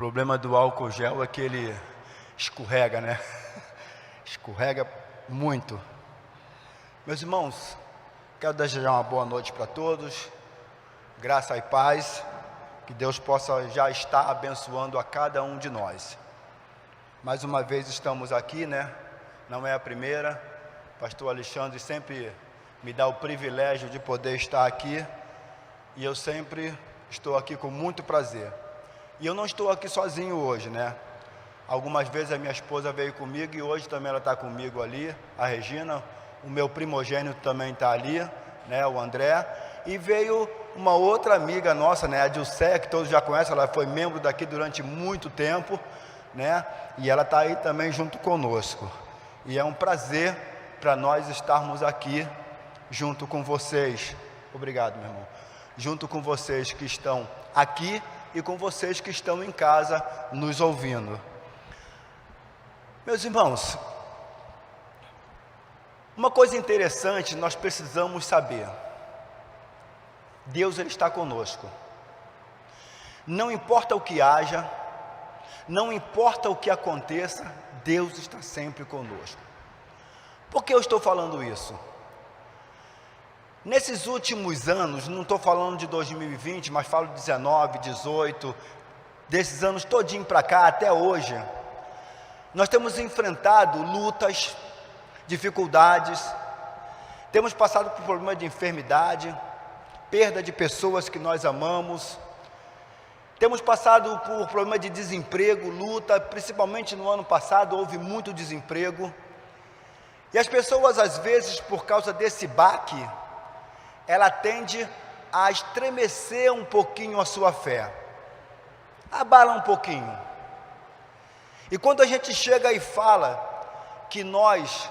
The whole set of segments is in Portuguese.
problema do álcool gel é que ele escorrega, né? Escorrega muito. Meus irmãos, quero desejar uma boa noite para todos, graça e paz, que Deus possa já estar abençoando a cada um de nós. Mais uma vez estamos aqui, né? Não é a primeira. Pastor Alexandre sempre me dá o privilégio de poder estar aqui, e eu sempre estou aqui com muito prazer. E eu não estou aqui sozinho hoje, né? Algumas vezes a minha esposa veio comigo e hoje também ela está comigo ali, a Regina, o meu primogênito também está ali, né? O André, e veio uma outra amiga nossa, né? A Dilcé, que todos já conhecem, ela foi membro daqui durante muito tempo, né? E ela está aí também junto conosco. E é um prazer para nós estarmos aqui junto com vocês. Obrigado, meu irmão. Junto com vocês que estão aqui e com vocês que estão em casa nos ouvindo. Meus irmãos, uma coisa interessante nós precisamos saber: Deus, Ele está conosco. Não importa o que haja, não importa o que aconteça, Deus está sempre conosco. Por que eu estou falando isso? Nesses últimos anos, não estou falando de 2020, mas falo de 19, 18, desses anos todinho para cá, até hoje, nós temos enfrentado lutas, dificuldades, temos passado por problemas de enfermidade, perda de pessoas que nós amamos, temos passado por problema de desemprego, luta, principalmente no ano passado houve muito desemprego, e as pessoas às vezes, por causa desse baque, ela tende a estremecer um pouquinho a sua fé, abala um pouquinho. E quando a gente chega e fala que nós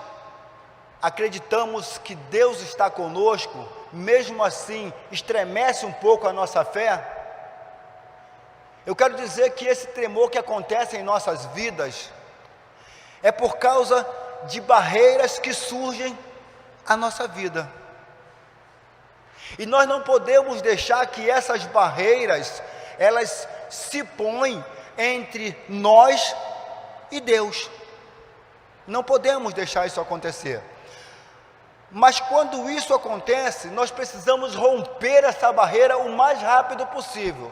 acreditamos que Deus está conosco, mesmo assim estremece um pouco a nossa fé, eu quero dizer que esse tremor que acontece em nossas vidas é por causa de barreiras que surgem à nossa vida. E nós não podemos deixar que essas barreiras, elas se põem entre nós e Deus. Não podemos deixar isso acontecer. Mas quando isso acontece, nós precisamos romper essa barreira o mais rápido possível.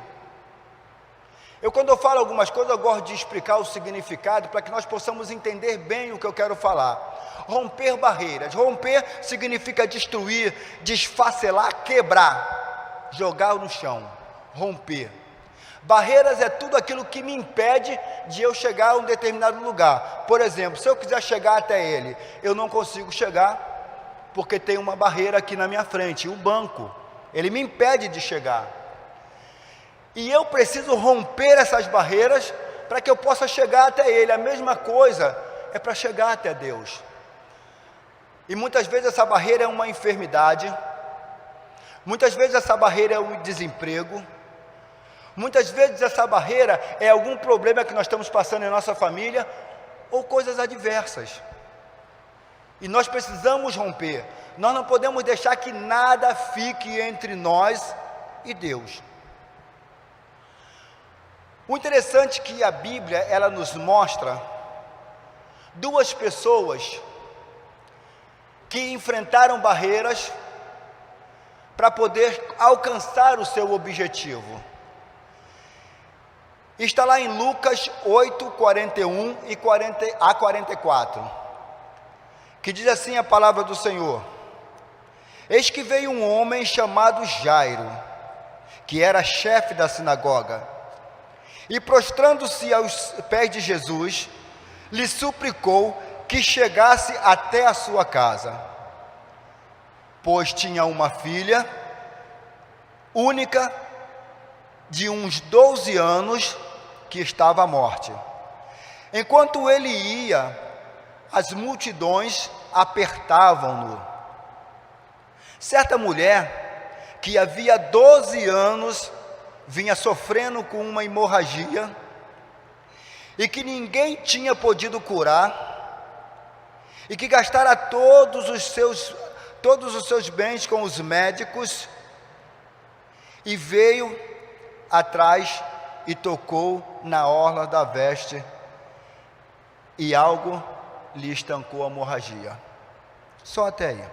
Quando eu falo algumas coisas, eu gosto de explicar o significado para que nós possamos entender bem o que eu quero falar. Romper barreiras. Romper significa destruir, desfacelar, quebrar, jogar no chão. Romper. Barreiras é tudo aquilo que me impede de eu chegar a um determinado lugar. Por exemplo, se eu quiser chegar até ele, eu não consigo chegar, porque tem uma barreira aqui na minha frente, o banco. Ele me impede de chegar. E eu preciso romper essas barreiras para que eu possa chegar até Ele. A mesma coisa é para chegar até Deus. E muitas vezes essa barreira é uma enfermidade, muitas vezes essa barreira é um desemprego, muitas vezes essa barreira é algum problema que nós estamos passando em nossa família, ou coisas adversas. E nós precisamos romper. Nós não podemos deixar que nada fique entre nós e Deus. O interessante é que a Bíblia, ela nos mostra duas pessoas que enfrentaram barreiras para poder alcançar o seu objetivo. Está lá em Lucas 8, 41 a 44, que diz assim a palavra do Senhor: Eis que veio um homem chamado Jairo, que era chefe da sinagoga, e prostrando-se aos pés de Jesus, lhe suplicou que chegasse até a sua casa, pois tinha uma filha única de uns 12 anos que estava à morte. Enquanto ele ia, as multidões apertavam-no. Certa mulher, que havia 12 anos vinha sofrendo com uma hemorragia e que ninguém tinha podido curar, e que gastara todos os seus bens com os médicos, e veio atrás e tocou na orla da veste, e algo lhe estancou a hemorragia. Só até aí.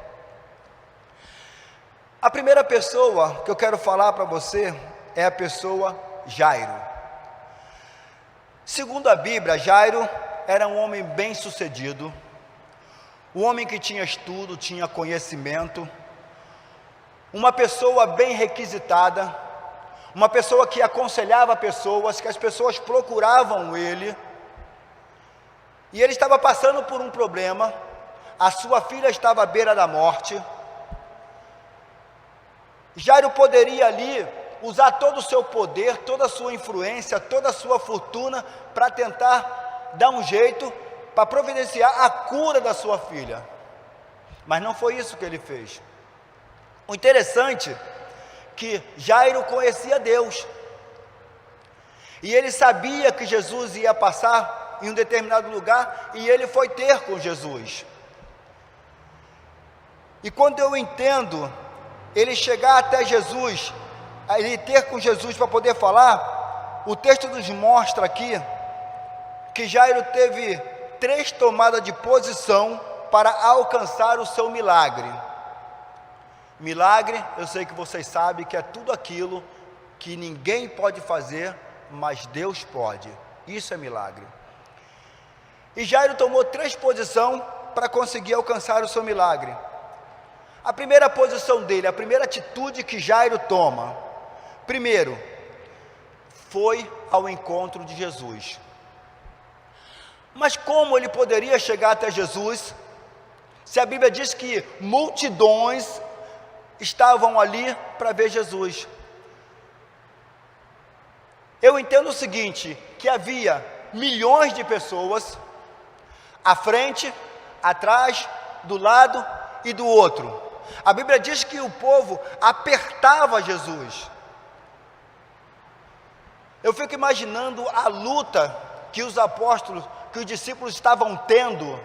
A primeira pessoa que eu quero falar para você é a pessoa Jairo. Segundo a Bíblia, Jairo era um homem bem-sucedido, um homem que tinha estudo, tinha conhecimento, uma pessoa bem requisitada, uma pessoa que aconselhava pessoas, que as pessoas procuravam ele, e ele estava passando por um problema. A sua filha estava à beira da morte. Jairo poderia ali usar todo o seu poder, toda a sua influência, toda a sua fortuna para tentar dar um jeito para providenciar a cura da sua filha. Mas não foi isso que ele fez. O interessante é que Jairo conhecia Deus. E ele sabia que Jesus ia passar em um determinado lugar, e ele foi ter com Jesus. E quando eu entendo ele chegar até Jesus, ele ter com Jesus para poder falar, o texto nos mostra aqui que Jairo teve 3 tomadas de posição para alcançar o seu milagre. Milagre, eu sei que vocês sabem que é tudo aquilo que ninguém pode fazer, mas Deus pode. Isso é milagre. E Jairo tomou 3 posições para conseguir alcançar o seu milagre. A primeira posição dele, a primeira atitude que Jairo toma, primeiro, foi ao encontro de Jesus. Mas como ele poderia chegar até Jesus, se a Bíblia diz que multidões estavam ali para ver Jesus? Eu entendo o seguinte, que havia milhões de pessoas, à frente, atrás, do lado e do outro. A Bíblia diz que o povo apertava Jesus. Eu fico imaginando a luta que os apóstolos, que os discípulos estavam tendo,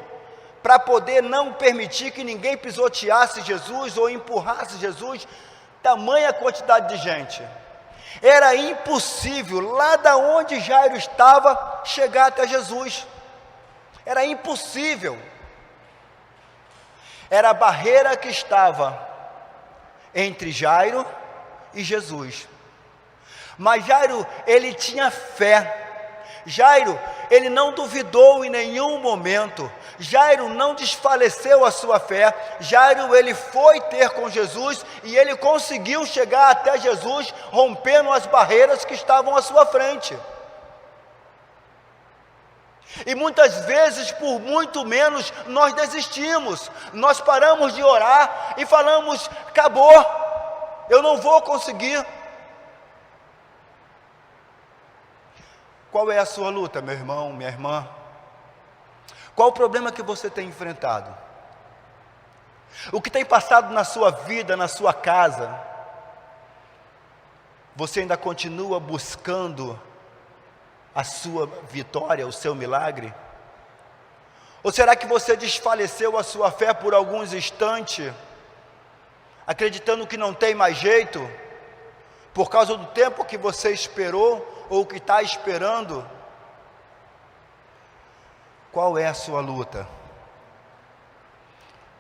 para poder não permitir que ninguém pisoteasse Jesus ou empurrasse Jesus, tamanha quantidade de gente. Era impossível, lá da onde Jairo estava, chegar até Jesus. Era impossível. Era a barreira que estava entre Jairo e Jesus. Mas Jairo, ele tinha fé. Jairo, ele não duvidou em nenhum momento. Jairo não desfaleceu a sua fé. Jairo, ele foi ter com Jesus e ele conseguiu chegar até Jesus, rompendo as barreiras que estavam à sua frente. E muitas vezes, por muito menos, nós desistimos, nós paramos de orar e falamos: acabou, eu não vou conseguir. Qual é a sua luta, meu irmão, minha irmã? Qual o problema que você tem enfrentado? O que tem passado na sua vida, na sua casa? Você ainda continua buscando a sua vitória, o seu milagre? Ou será que você desfaleceu a sua fé por alguns instantes, acreditando que não tem mais jeito, por causa do tempo que você esperou, ou que está esperando? Qual é a sua luta?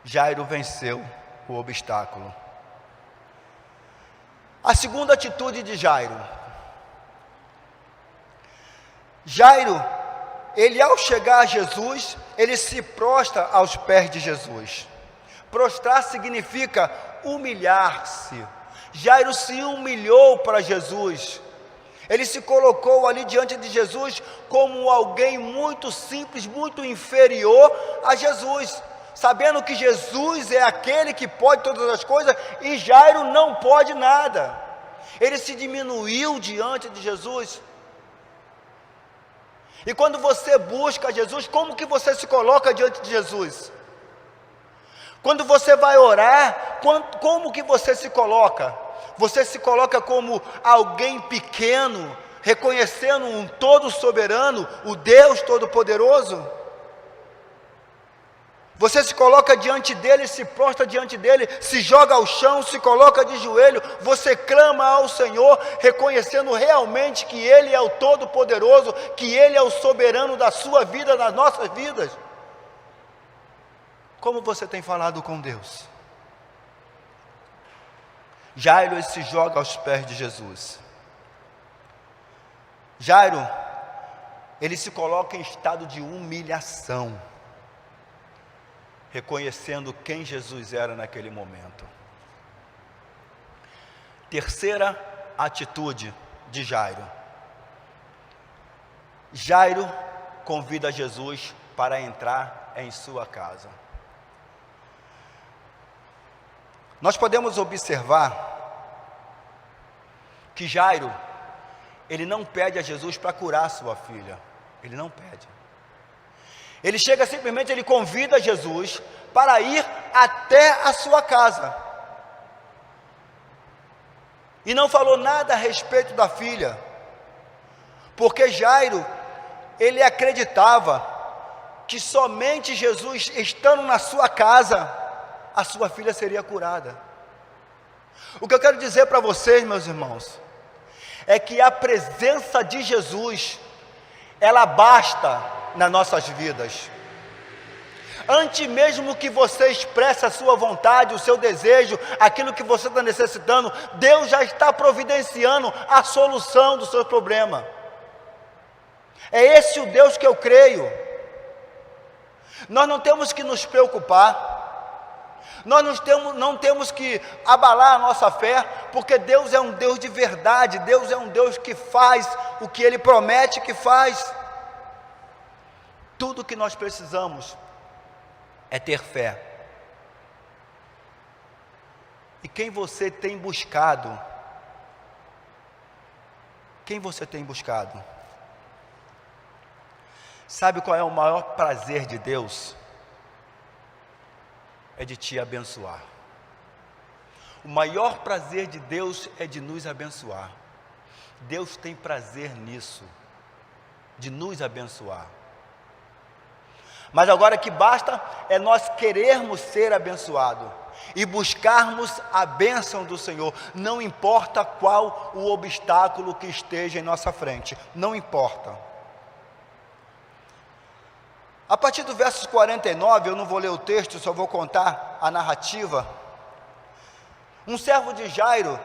Jairo venceu o obstáculo. A segunda atitude de Jairo. Jairo, ele ao chegar a Jesus, ele se prostra aos pés de Jesus. Prostrar significa humilhar-se. Jairo se humilhou para Jesus. Ele se colocou ali diante de Jesus como alguém muito simples, muito inferior a Jesus, sabendo que Jesus é aquele que pode todas as coisas e Jairo não pode nada. Ele se diminuiu diante de Jesus. E quando você busca Jesus, como que você se coloca diante de Jesus? Quando você vai orar, como que você se coloca? Você se coloca como alguém pequeno, reconhecendo um todo soberano, o Deus Todo-Poderoso? Você se coloca diante dele, se prostra diante dele, se joga ao chão, se coloca de joelho, você clama ao Senhor, reconhecendo realmente que Ele é o Todo-Poderoso, que Ele é o soberano da sua vida, das nossas vidas. Como você tem falado com Deus? Jairo, ele se joga aos pés de Jesus. Jairo, ele se coloca em estado de humilhação, reconhecendo quem Jesus era naquele momento. Terceira atitude de Jairo. Jairo convida Jesus para entrar em sua casa. Nós podemos observar que Jairo, ele não pede a Jesus para curar sua filha. Ele não pede. Ele chega simplesmente, ele convida Jesus para ir até a sua casa. E não falou nada a respeito da filha. Porque Jairo, ele acreditava que somente Jesus estando na sua casa, a sua filha seria curada. O que eu quero dizer para vocês, meus irmãos, é que a presença de Jesus, ela basta nas nossas vidas. Antes mesmo que você expresse a sua vontade, o seu desejo, aquilo que você está necessitando, Deus já está providenciando a solução do seu problema. É esse o Deus que eu creio. Nós não temos que nos preocupar, nós não temos que abalar a nossa fé, porque Deus é um Deus de verdade, Deus é um Deus que faz o que Ele promete que faz. Tudo que nós precisamos é ter fé. E quem você tem buscado? Quem você tem buscado? Sabe qual é o maior prazer de Deus? É de te abençoar. O maior prazer de Deus é de nos abençoar. Deus tem prazer nisso, de nos abençoar. Mas agora que basta é nós querermos ser abençoados e buscarmos a bênção do Senhor, não importa qual o obstáculo que esteja em nossa frente, não importa. A partir do verso 49, eu não vou ler o texto, só vou contar a narrativa. Um servo de Jairo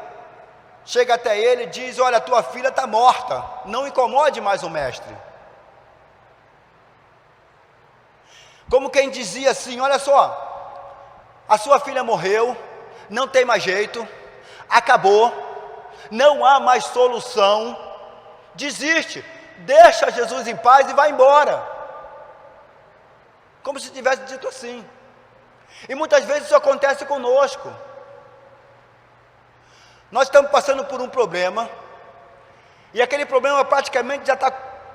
chega até ele e diz: olha, tua filha está morta, não incomode mais o mestre. Como quem dizia assim: olha só, a sua filha morreu, não tem mais jeito, acabou, não há mais solução, desiste, deixa Jesus em paz e vai embora. Como se tivesse dito assim. E muitas vezes isso acontece conosco. Nós estamos passando por um problema, e aquele problema praticamente já está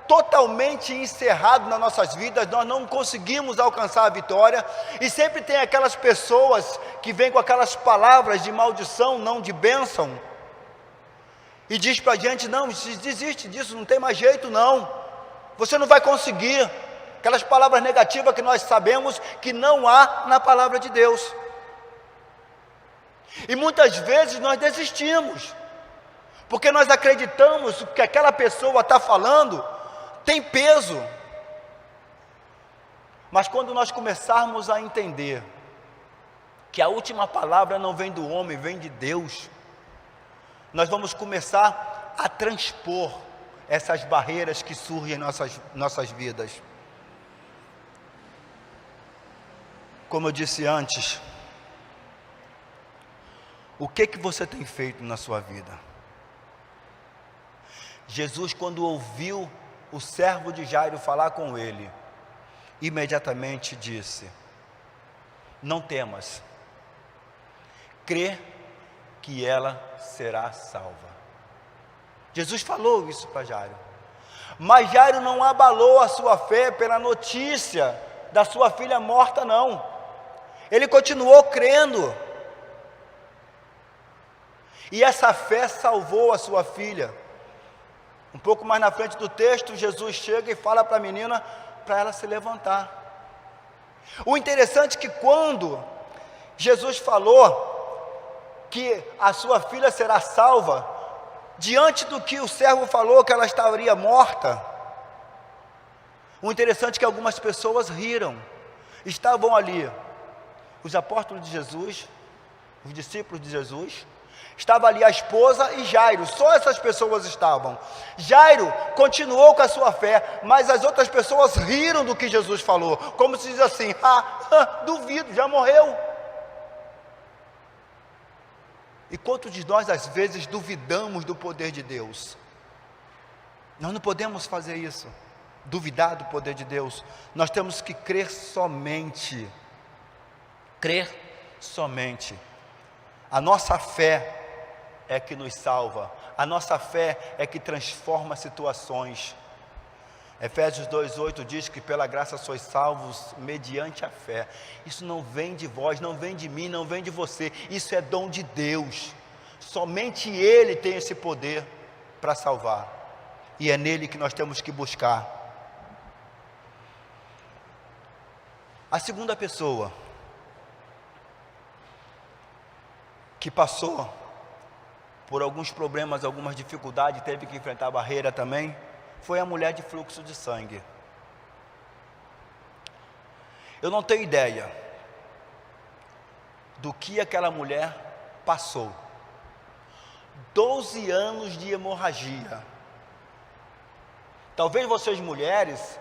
totalmente encerrado nas nossas vidas, nós não conseguimos alcançar a vitória, e sempre tem aquelas pessoas que vêm com aquelas palavras de maldição, não de bênção, e diz para a gente: não, desiste disso, não tem mais jeito não, você não vai conseguir. Aquelas palavras negativas que nós sabemos que não há na palavra de Deus. E muitas vezes nós desistimos, porque nós acreditamos que o que aquela pessoa está falando tem peso. Mas quando nós começarmos a entender que a última palavra não vem do homem, vem de Deus, nós vamos começar a transpor essas barreiras que surgem em nossas vidas. Como eu disse antes, o que você tem feito na sua vida? Jesus, quando ouviu o servo de Jairo falar com ele, imediatamente disse: não temas, crê que ela será salva. Jesus falou isso para Jairo, mas Jairo não abalou a sua fé pela notícia da sua filha morta, não. Ele continuou crendo, e essa fé salvou a sua filha. Um pouco mais na frente do texto, Jesus chega e fala para a menina, para ela se levantar. O interessante é que quando Jesus falou que a sua filha será salva, diante do que o servo falou que ela estaria morta, o interessante é que algumas pessoas riram. Estavam ali os apóstolos de Jesus, os discípulos de Jesus, estava ali a esposa e Jairo, só essas pessoas estavam. Jairo continuou com a sua fé, mas as outras pessoas riram do que Jesus falou, como se diz assim: duvido, já morreu. E quantos de nós às vezes duvidamos do poder de Deus? Nós não podemos fazer isso, duvidar do poder de Deus. Nós temos que crer somente. Crer somente. A nossa fé é que nos salva, a nossa fé é que transforma situações. Efésios 2:8 diz que pela graça sois salvos mediante a fé. Isso não vem de vós, não vem de mim, não vem de você, isso é dom de Deus. Somente Ele tem esse poder para salvar, e é nele que nós temos que buscar. A segunda pessoa que passou por alguns problemas, algumas dificuldades, teve que enfrentar a barreira também, foi a mulher de fluxo de sangue. Eu não tenho ideia do que aquela mulher passou. 12 anos de hemorragia. Talvez vocês mulheres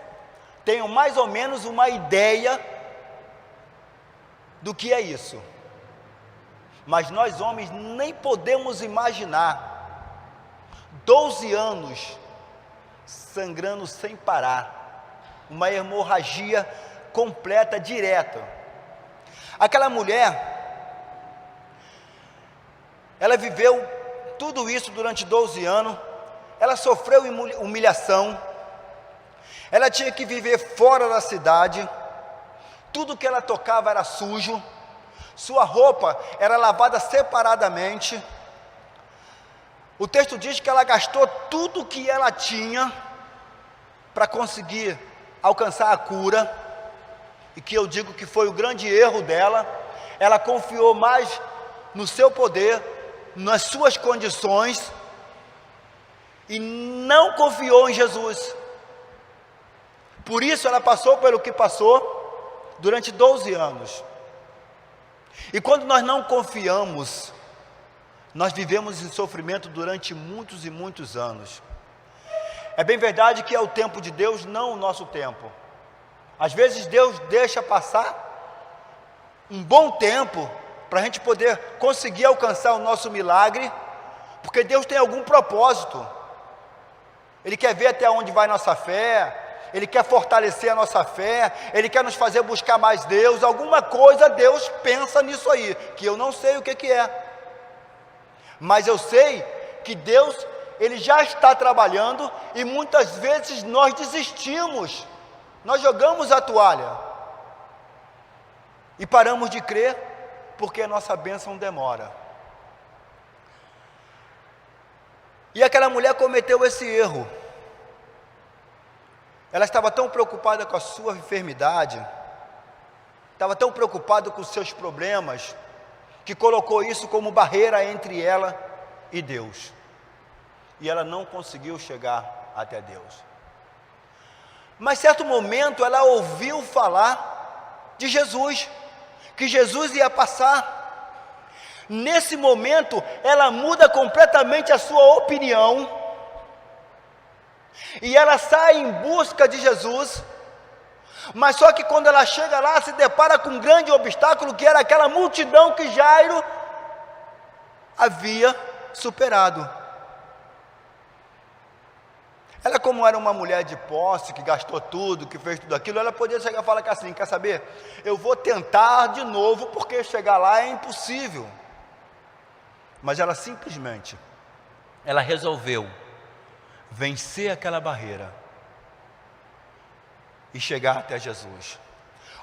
tenham mais ou menos uma ideia do que é isso, mas nós homens nem podemos imaginar. 12 anos sangrando sem parar, uma hemorragia completa, direta. Aquela mulher, ela viveu tudo isso durante 12 anos, ela sofreu humilhação, ela tinha que viver fora da cidade, tudo que ela tocava era sujo, sua roupa era lavada separadamente. O texto diz que ela gastou tudo que ela tinha para conseguir alcançar a cura, e que eu digo que foi o grande erro dela. Ela confiou mais no seu poder, nas suas condições, e não confiou em Jesus. Por isso ela passou pelo que passou durante 12 anos. E quando nós não confiamos, nós vivemos em sofrimento durante muitos e muitos anos. É bem verdade que é o tempo de Deus, não o nosso tempo. Às vezes Deus deixa passar um bom tempo para a gente poder conseguir alcançar o nosso milagre, porque Deus tem algum propósito. Ele quer ver até onde vai nossa fé, Ele quer fortalecer a nossa fé, Ele quer nos fazer buscar mais Deus. Alguma coisa Deus pensa nisso aí, que eu não sei o que é, mas eu sei que Deus, Ele já está trabalhando, e muitas vezes nós desistimos, nós jogamos a toalha e paramos de crer, porque a nossa bênção demora. E aquela mulher cometeu esse erro. Ela estava tão preocupada com a sua enfermidade, estava tão preocupada com os seus problemas, que colocou isso como barreira entre ela e Deus, e ela não conseguiu chegar até Deus. Mas certo momento ela ouviu falar de Jesus, que Jesus ia passar. Nesse momento ela muda completamente a sua opinião, e ela sai em busca de Jesus. Mas só que quando ela chega lá, se depara com um grande obstáculo, que era aquela multidão que Jairo havia superado. Ela, como era uma mulher de posse, que gastou tudo, que fez tudo aquilo, ela podia chegar e falar assim: quer saber, eu vou tentar de novo, porque chegar lá é impossível. Mas ela simplesmente, ela resolveu vencer aquela barreira e chegar até Jesus.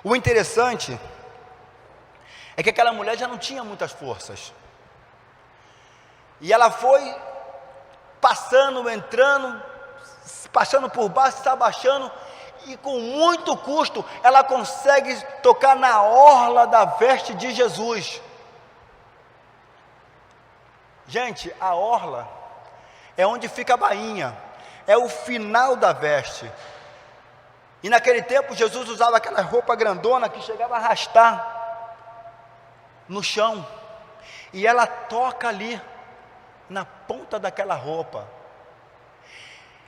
O interessante é que aquela mulher já não tinha muitas forças, e ela foi passando, entrando, passando por baixo, se abaixando, e com muito custo ela consegue tocar na orla da veste de Jesus. Gente, a orla é onde fica a bainha, é o final da veste. E naquele tempo Jesus usava aquela roupa grandona que chegava a arrastar no chão, e ela toca ali na ponta daquela roupa,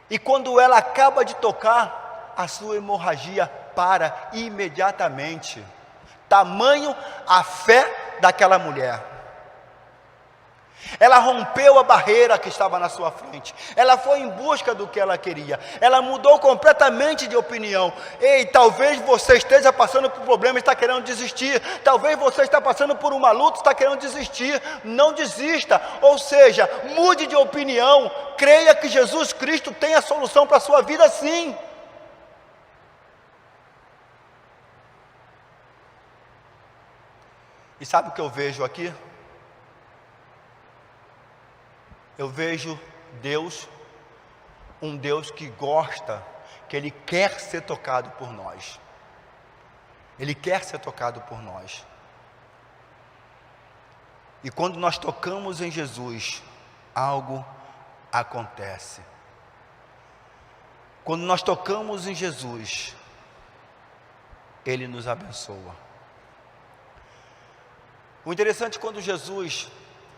e quando ela acaba de tocar, a sua hemorragia para imediatamente. Tamanho a fé daquela mulher. Ela rompeu a barreira que estava na sua frente, ela foi em busca do que ela queria, ela mudou completamente de opinião. Ei, talvez você esteja passando por problemas e está querendo desistir, talvez você está passando por uma luta e está querendo desistir. Não desista, ou seja, mude de opinião, creia que Jesus Cristo tem a solução para a sua vida, sim. E sabe o que eu vejo aqui? Eu vejo Deus, um Deus que gosta, que Ele quer ser tocado por nós. Ele quer ser tocado por nós. E quando nós tocamos em Jesus, algo acontece. Quando nós tocamos em Jesus, Ele nos abençoa. O interessante é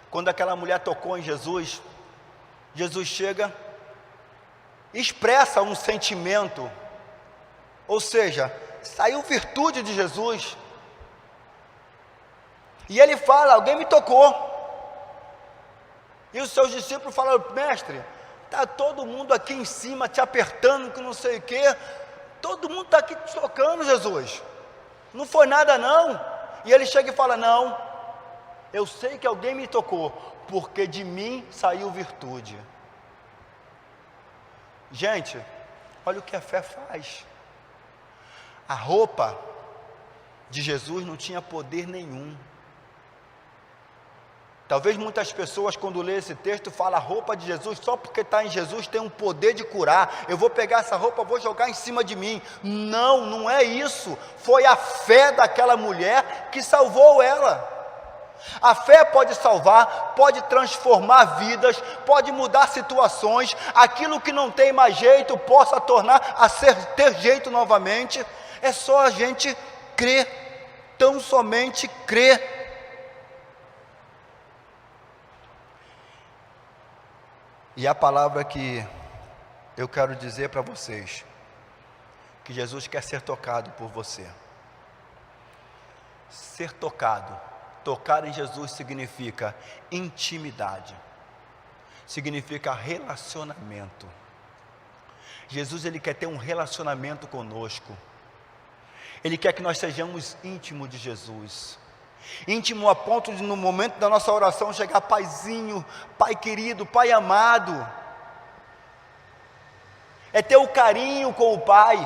quando aquela mulher tocou em Jesus, Jesus chega, expressa um sentimento, ou seja, saiu virtude de Jesus, e ele fala: alguém me tocou. E os seus discípulos falaram: mestre, está todo mundo aqui em cima te apertando, que não sei o que, todo mundo está aqui te tocando, Jesus, não foi nada não. E ele chega e fala: não, eu sei que alguém me tocou, porque de mim saiu virtude. Gente, olha o que a fé faz. A roupa de Jesus não tinha poder nenhum. Talvez muitas pessoas, quando lê esse texto, falam: a roupa de Jesus, só porque está em Jesus, tem um poder de curar. Eu vou pegar essa roupa, vou jogar em cima de mim. Não, não é isso. Foi a fé daquela mulher que salvou ela. A fé pode salvar, pode transformar vidas, pode mudar situações. Aquilo que não tem mais jeito, possa tornar a ter jeito novamente. É só a gente crer, tão somente crer. E a palavra que eu quero dizer para vocês, que Jesus quer ser tocado por você. Ser tocado. Tocar em Jesus significa intimidade, significa relacionamento. Jesus, Ele quer ter um relacionamento conosco. Ele quer que nós sejamos íntimos de Jesus. Íntimo a ponto de, no momento da nossa oração, chegar: Paizinho, Pai querido, Pai amado. É ter o carinho com o Pai.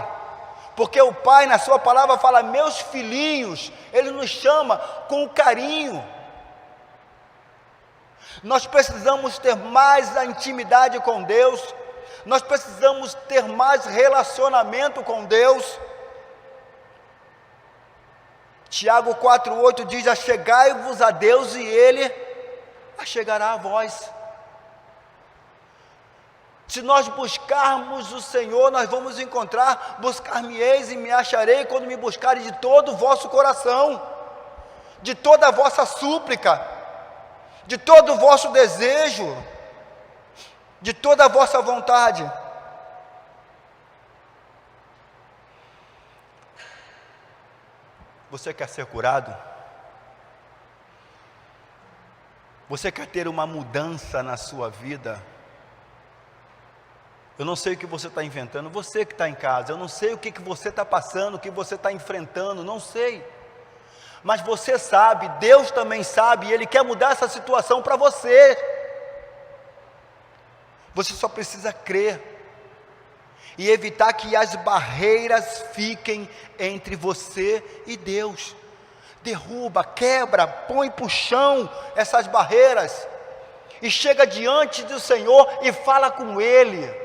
Porque o Pai, na sua palavra, fala: meus filhinhos. Ele nos chama com carinho. Nós precisamos ter mais a intimidade com Deus. Nós precisamos ter mais relacionamento com Deus. Tiago 4,8 diz: achegai-vos a Deus e Ele achegará a vós. Se nós buscarmos o Senhor, nós vamos encontrar. Buscar-me-eis e me acharei, quando me buscarem de todo o vosso coração, de toda a vossa súplica, de todo o vosso desejo, de toda a vossa vontade. Você quer ser curado? Você quer ter uma mudança na sua vida? Eu não sei o que você está inventando, você que está em casa, eu não sei o que você está passando, o que você está enfrentando, não sei. Mas você sabe, Deus também sabe, e Ele quer mudar essa situação para você. Você só precisa crer e evitar que as barreiras fiquem entre você e Deus. Derruba, quebra, põe para o chão essas barreiras e chega diante do Senhor e fala com Ele.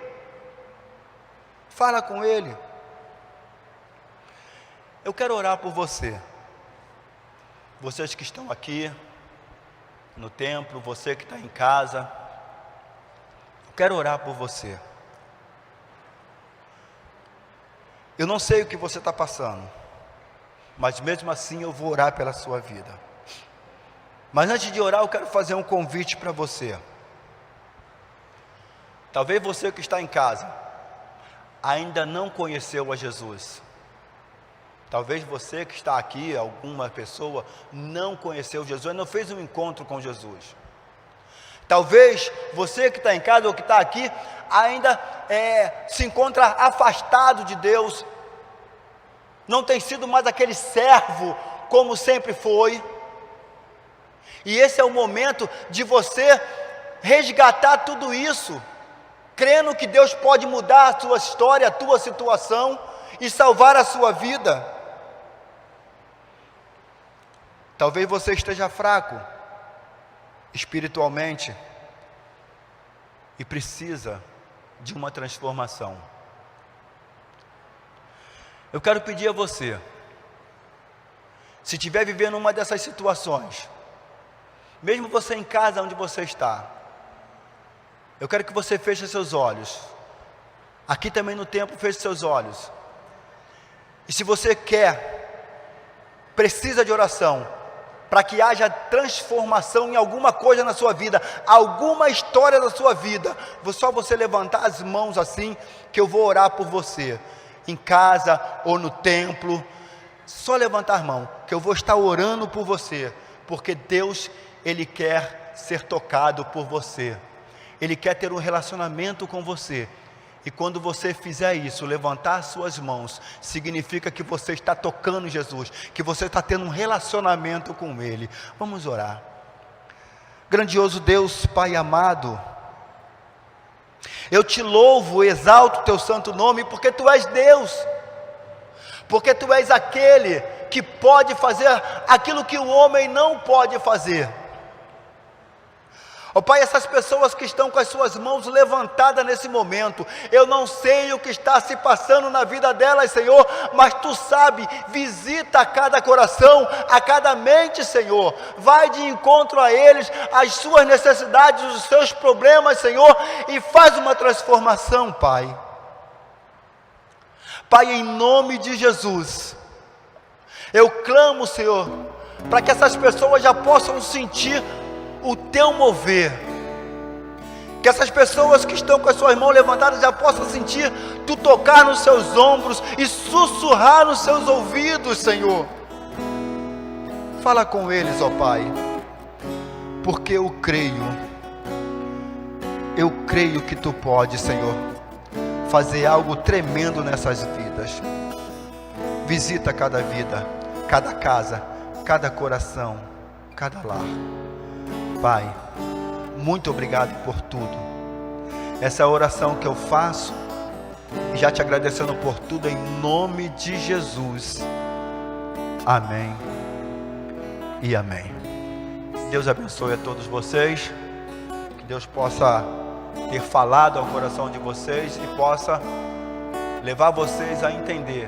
Fala com Ele. Eu quero orar por você. Vocês que estão aqui no templo, você que está em casa, eu quero orar por você. Eu não sei o que você está passando, mas mesmo assim eu vou orar pela sua vida. Mas antes de orar, eu quero fazer um convite para você. Talvez você que está em casa ainda não conheceu a Jesus. Talvez você que está aqui, alguma pessoa, não conheceu Jesus, não fez um encontro com Jesus. Talvez você que está em casa ou que está aqui, ainda se encontra afastado de Deus, não tem sido mais aquele servo como sempre foi. E esse é o momento de você resgatar tudo isso, crendo que Deus pode mudar a sua história, a tua situação e salvar a sua vida. Talvez você esteja fraco espiritualmente e precisa de uma transformação. Eu quero pedir a você, se estiver vivendo uma dessas situações, mesmo você em casa onde você está, eu quero que você feche seus olhos. Aqui também no templo, feche seus olhos. E se você precisa de oração, para que haja transformação em alguma coisa na sua vida, alguma história da sua vida, só você levantar as mãos assim, que eu vou orar por você, em casa ou no templo, só levantar a mão, que eu vou estar orando por você, porque Deus, Ele quer ser tocado por você, Ele quer ter um relacionamento com você. E quando você fizer isso, levantar as suas mãos, significa que você está tocando Jesus, que você está tendo um relacionamento com Ele. Vamos orar. Grandioso Deus, Pai amado, eu te louvo, exalto o teu santo nome, porque tu és Deus, porque tu és aquele que pode fazer aquilo que o homem não pode fazer. Ó Pai, essas pessoas que estão com as suas mãos levantadas nesse momento, eu não sei o que está se passando na vida delas, Senhor, mas Tu sabe, visita a cada coração, a cada mente, Senhor, vai de encontro a eles, as suas necessidades, os seus problemas, Senhor, e faz uma transformação, Pai. Pai, em nome de Jesus, eu clamo, Senhor, para que essas pessoas já possam sentir o teu mover, que essas pessoas que estão com as suas mãos levantadas já possam sentir tu tocar nos seus ombros e sussurrar nos seus ouvidos, Senhor. Fala com eles, ó Pai, porque eu creio que tu podes, Senhor, fazer algo tremendo nessas vidas. Visita cada vida, cada casa, cada coração, cada lar. Pai, muito obrigado por tudo. Essa é a oração que eu faço, e já te agradecendo por tudo, em nome de Jesus. Amém e amém. Deus abençoe a todos vocês, que Deus possa ter falado ao coração de vocês e possa levar vocês a entender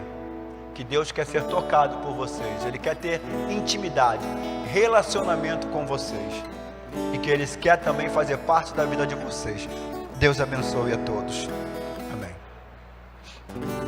que Deus quer ser tocado por vocês, Ele quer ter intimidade, relacionamento com vocês, e que Ele quer também fazer parte da vida de vocês. Deus abençoe a todos.